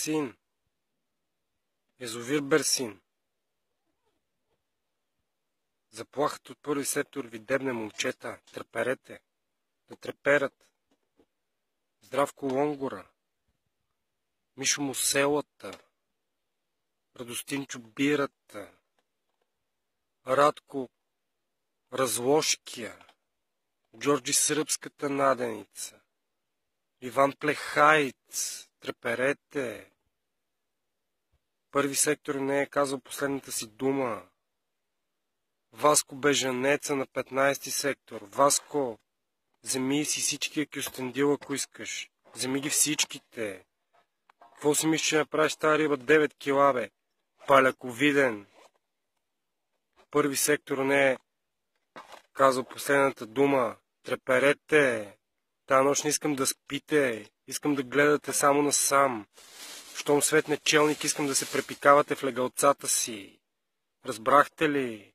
Син. Язовир Берсин. Заплахата от първи сектор ви дебне, момчета. Треперете. Да треперат. Здравко Лонгора. Мишо Муселата. Радостинчо Бирата. Радко Разложкия. Джорджи Сръбската наденица. Иван Плехайц. Треперете. Първи сектор не е казал последната си дума. Васко Бежанеца на 15-ти сектор. Васко, вземи си всичкия кюстендил, ако искаш. Вземи ги всичките. Какво си мислиш, че направиш тази риба 9 кила, бе? Паляковиден. Първи сектор не е казал последната дума. Треперете. Та нощ не искам да спите. Искам да гледате само насам. Щом светне челник, искам да се препикавате в легалцата си. Разбрахте ли?